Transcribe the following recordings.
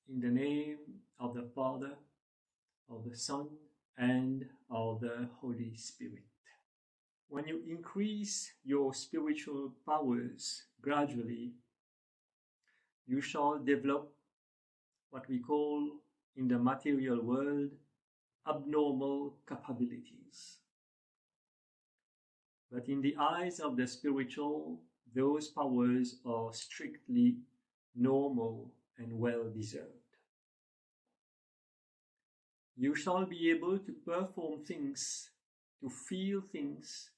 In the name of the Father, of the Son, and of the Holy Spirit. When you increase your spiritual powers gradually, you shall develop what we call in the material world abnormal capabilities. But in the eyes of the spiritual, those powers are strictly normal and well-deserved. You shall be able to perform things, to feel things,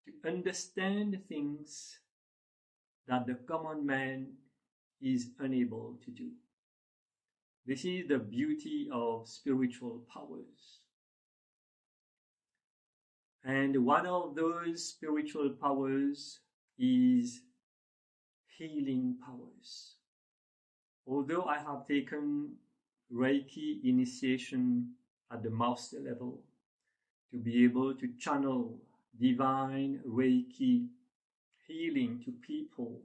to understand things that the common man is unable to do. This is the beauty of spiritual powers. And one of those spiritual powers is healing powers. Although I have taken Reiki initiation at the master level to be able to channel divine Reiki healing to people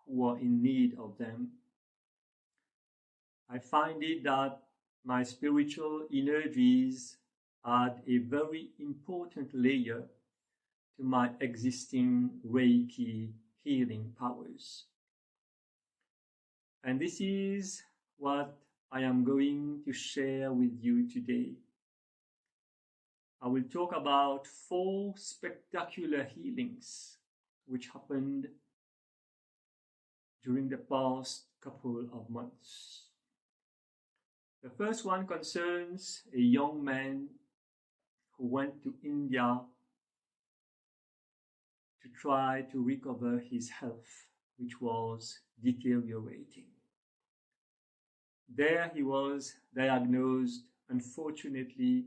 who are in need of them, I find it that my spiritual energies add a very important layer to my existing Reiki healing powers. And this is what I am going to share with you today. I will talk about 4 spectacular healings which happened during the past couple of months. The first one concerns a young man who went to India to try to recover his health, which was deteriorating. There he was diagnosed, unfortunately,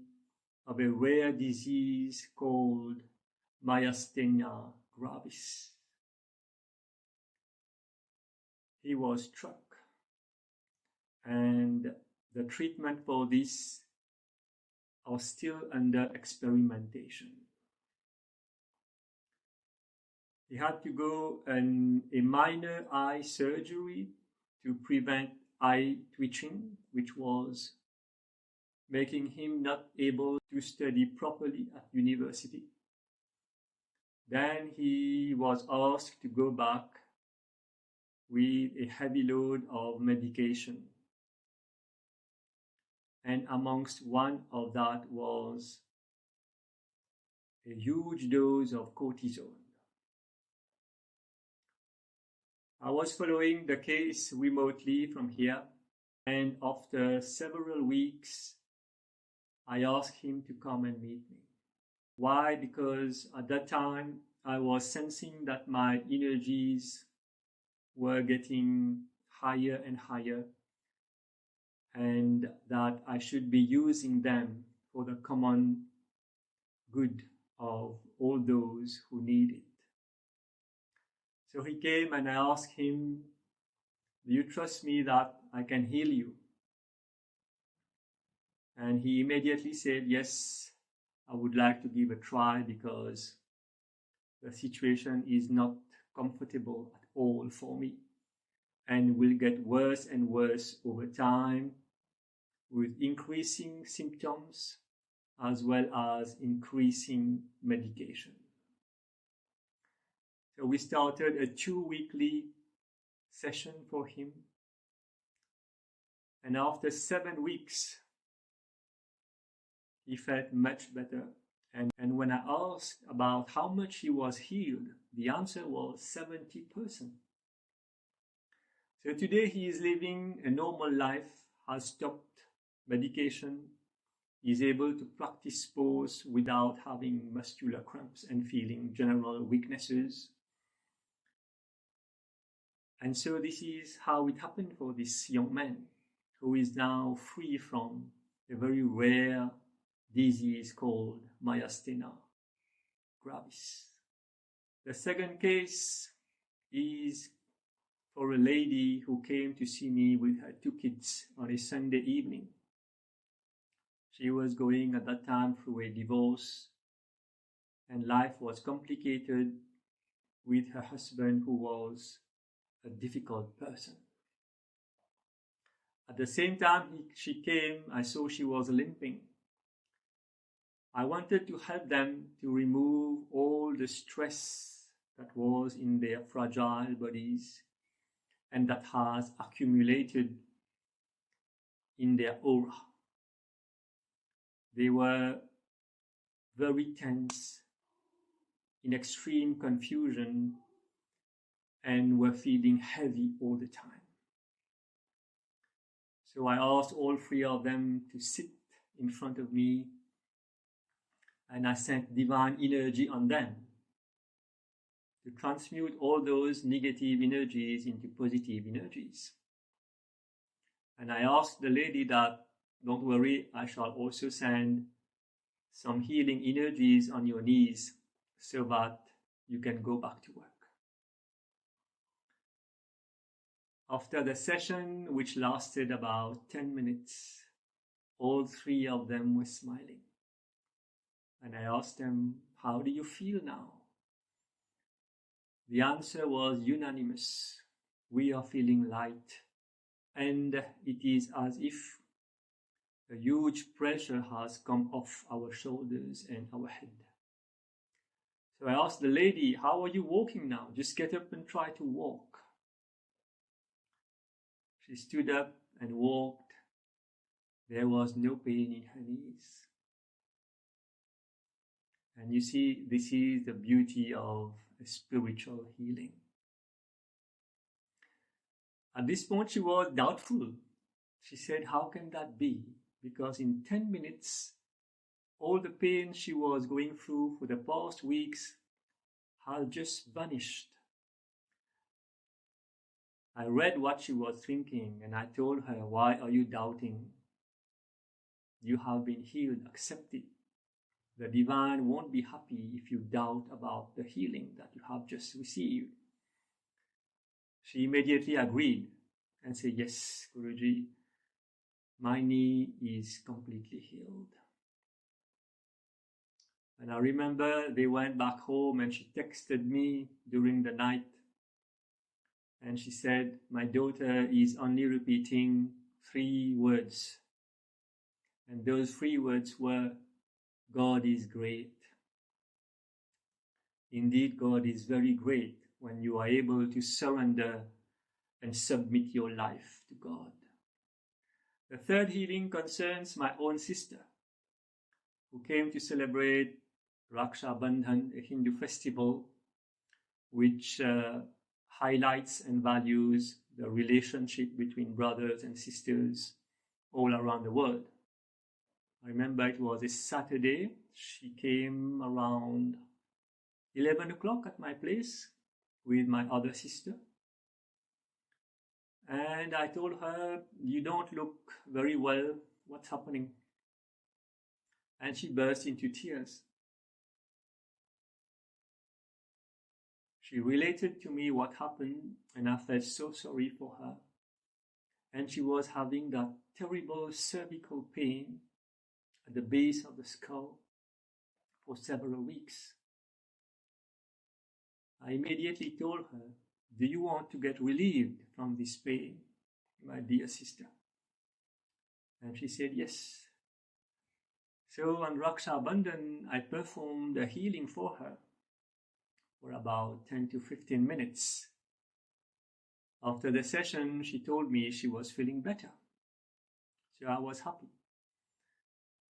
of a rare disease called myasthenia gravis. He was struck, and the treatment for this are still under experimentation. He had to go a minor eye surgery to prevent eye twitching, which was making him not able to study properly at university. Then he was asked to go back with a heavy load of medication. And amongst one of that was a huge dose of cortisone. I was following the case remotely from here, and after several weeks, I asked him to come and meet me. Why? Because at that time, I was sensing that my energies were getting higher and higher, and that I should be using them for the common good of all those who need it. So he came and I asked him, "Do you trust me that I can heal you?" And he immediately said, "Yes, I would like to give a try because the situation is not comfortable at all for me and will get worse and worse over time with increasing symptoms as well as increasing medication." So we started a 2-weekly session for him. And after 7 weeks, he felt much better. And when I asked about how much he was healed, the answer was 70%. So today he is living a normal life, has stopped medication, is able to practice sports without having muscular cramps and feeling general weaknesses. And so this is how it happened for this young man, who is now free from a very rare disease called myasthenia gravis. The second case is for a lady who came to see me with her 2 kids on a Sunday evening. She was going at that time through a divorce, and life was complicated with her husband, who was a difficult person. At the same time she came, I saw she was limping. I wanted to help them to remove all the stress that was in their fragile bodies and that has accumulated in their aura. They were very tense, in extreme confusion, and were feeling heavy all the time. So I asked all three of them to sit in front of me, and I sent divine energy on them to transmute all those negative energies into positive energies. And I asked the lady that, don't worry, I shall also send some healing energies on your knees so that you can go back to work. After the session, which lasted about 10 minutes, all three of them were smiling. And I asked them, how do you feel now? The answer was unanimous. We are feeling light. And it is as if a huge pressure has come off our shoulders and our head. So I asked the lady, how are you walking now? Just get up and try to walk. She stood up and walked. There was no pain in her knees. And you see, this is the beauty of a spiritual healing. At this point, she was doubtful. She said, how can that be? Because in 10 minutes, all the pain she was going through for the past weeks had just vanished. I read what she was thinking, and I told her, why are you doubting? You have been healed, accept it. The divine won't be happy if you doubt about the healing that you have just received. She immediately agreed and said, yes, Guruji, my knee is completely healed. And I remember they went back home and she texted me during the night. And she said, my daughter is only repeating 3 words. And those 3 words were, God is great. Indeed, God is very great when you are able to surrender and submit your life to God. The third healing concerns my own sister, who came to celebrate Raksha Bandhan, a Hindu festival which highlights and values the relationship between brothers and sisters all around the world. I remember it was a Saturday. She came around 11 o'clock at my place with my other sister. And I told her, you don't look very well. What's happening? And she burst into tears. She related to me what happened, and I felt so sorry for her. And she was having that terrible cervical pain at the base of the skull for several weeks. I immediately told her, do you want to get relieved from this pain, my dear sister? And she said yes. So on Raksha Bandhan, I performed a healing for her for about 10 to 15 minutes. After the session, she told me she was feeling better. So I was happy.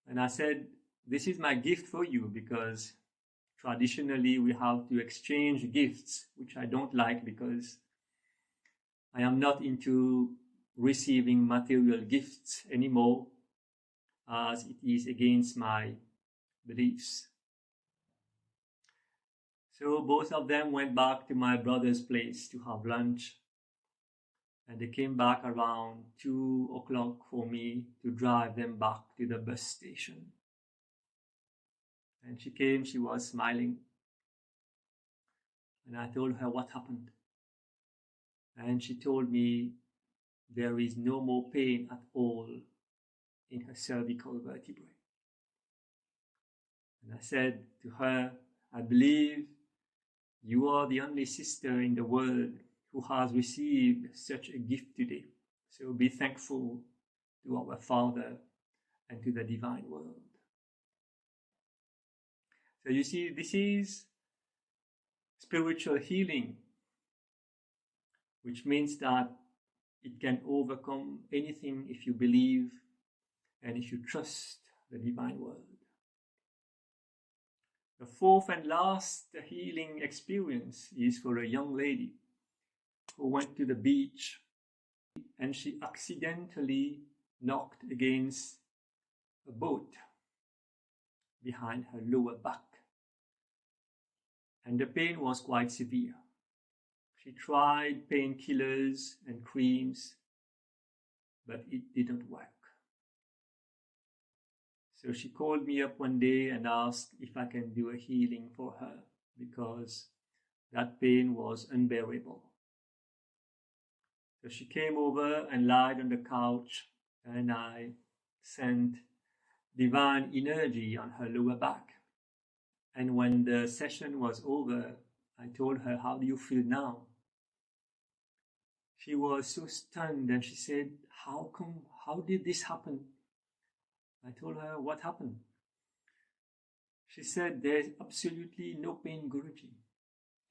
And I said, this is my gift for you, because traditionally we have to exchange gifts, which I don't like because I am not into receiving material gifts anymore, as it is against my beliefs. So both of them went back to my brother's place to have lunch. And they came back around 2 o'clock for me to drive them back to the bus station. And she came, she was smiling. And I told her what happened. And she told me there is no more pain at all in her cervical vertebrae. And I said to her, I believe you are the only sister in the world who has received such a gift today, So be thankful to our Father and to the divine world. So you see, this is spiritual healing, which means that it can overcome anything if you believe and if you trust the divine world. The fourth and last healing experience is for a young lady who went to the beach and she accidentally knocked against a boat behind her lower back. And the pain was quite severe. She tried painkillers and creams, but it didn't work. So she called me up one day and asked if I can do a healing for her because that pain was unbearable. So she came over and lied on the couch and I sent divine energy on her lower back. And when the session was over, I told her, "How do you feel now?" She was so stunned and she said, how did this happen? I told her, "What happened?" She said, "There's absolutely no pain, Guruji.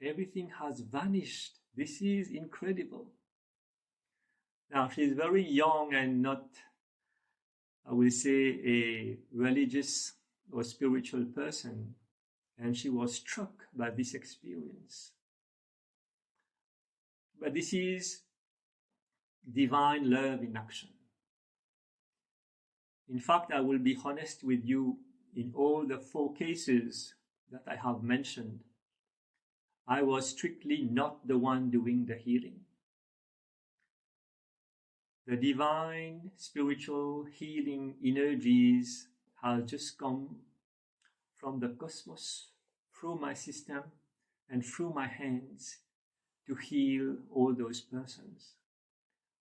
Everything has vanished. This is incredible." Now, she's very young and not, I will say, a religious or spiritual person. And she was struck by this experience. But this is divine love in action. In fact, I will be honest with you, in all the 4 cases that I have mentioned, I was strictly not the one doing the healing. The divine spiritual healing energies have just come from the cosmos, through my system and through my hands to heal all those persons.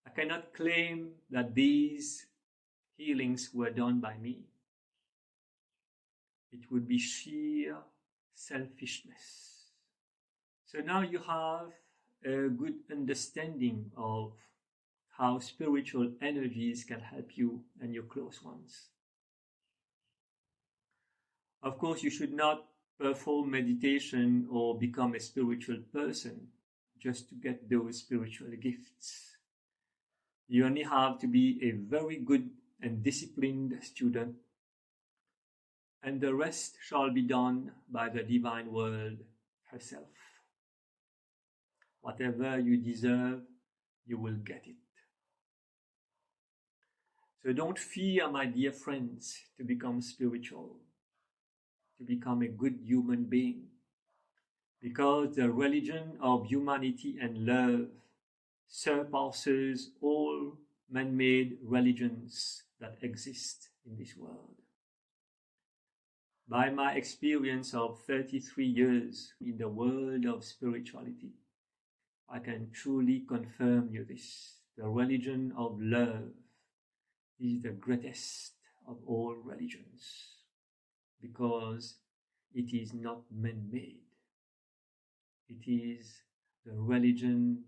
I cannot claim that these healings were done by me. It would be sheer selfishness. So now you have a good understanding of how spiritual energies can help you and your close ones. Of course, you should not perform meditation or become a spiritual person just to get those spiritual gifts. You only have to be a very good and disciplined student, and the rest shall be done by the divine world herself. Whatever you deserve, you will get it. So don't fear, my dear friends, to become spiritual, to become a good human being, because the religion of humanity and love surpasses all man-made religions that exist in this world. By my experience of 33 years in the world of spirituality, I can truly confirm you this. The religion of love is the greatest of all religions because it is not man-made. It is the religion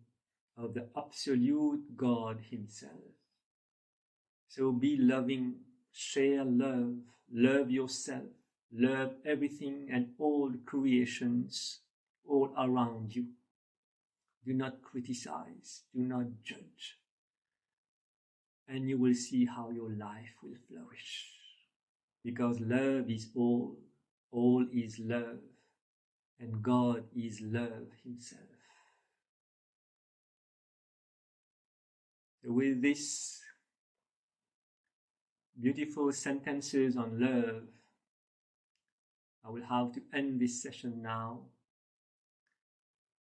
of the absolute God himself. So be loving, share love, love yourself, love everything and all creations all around you. Do not criticize, do not judge, and you will see how your life will flourish. Because love is all is love, and God is love himself. So with these beautiful sentences on love, I will have to end this session now.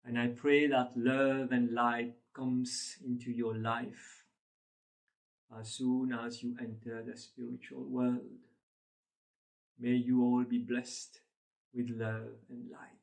And I pray that love and light comes into your life as soon as you enter the spiritual world. May you all be blessed with love and light.